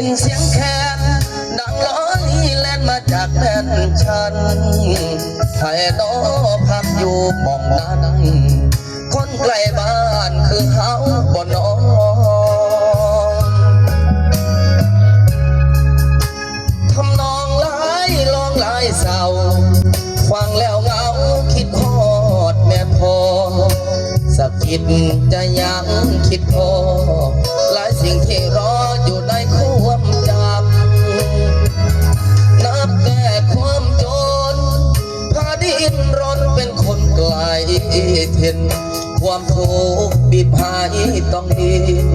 นเสียงแคนดังร้อยแล่นมาจากแผ่นฉันไทยโตพักอยู่หม่องนั้นคนไกลบ้านคือเฮาบ่นอนทำนองหลายลองหลายเศร้าฟังแล้วเหงาคิดฮอดแม่พ่อสักคิดจะยังคิดพอหลายสิ่งที่รออยู่ในความจำนับแต่ความจนพาดินร้อนเป็นคนไกลเห็นความทุกข์บีบหายต้องดิน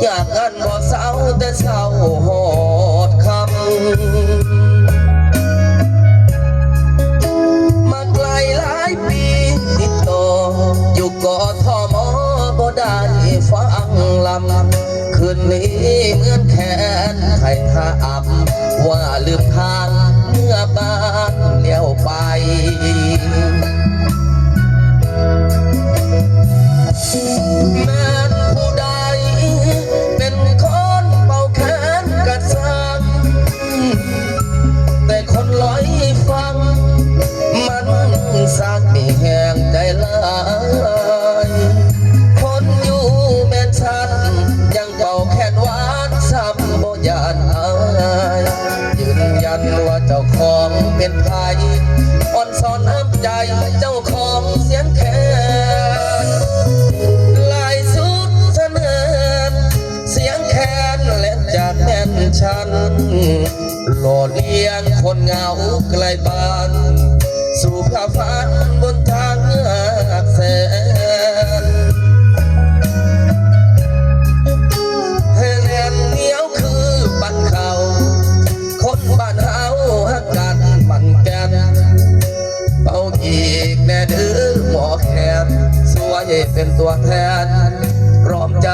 อยากกันบ่เศร้าแต่เศร้าหอดคำมาไกลหลายปีติดต่ออยู่กทมบ่ได้ฟังลำคืนนี้เหมือนแขนใครท่าอับว่าลืมทางเมื่อบ้านเลี้ยวไปแม้นผู้ใดเป็นคนเป่าแขนกระซังแต่คนลอยฟังมันสักมีแห่งใจลายคนอยู่แม่นชันยังเป่าแขนหวานซ้ำบ่ยานอายยืนยันว่าเจ้าของเป็นไทยอ่อนสอนน้ำใจเจ้าของเสียงแคนลายสุดเสนอเสียงแคนเล่นจากแม่นชันหล่อเลี้ยงคนเหงาไกลบ้านสู่พระฝันบนทางหักแสนให้แน่นเหนียวคือบ้านเขาคนบ้านเฮาหักกันมันแก่นเป่าอีกแน่ดื้อหมอแคนสวยเป็นตัวแทนพร้อมใจ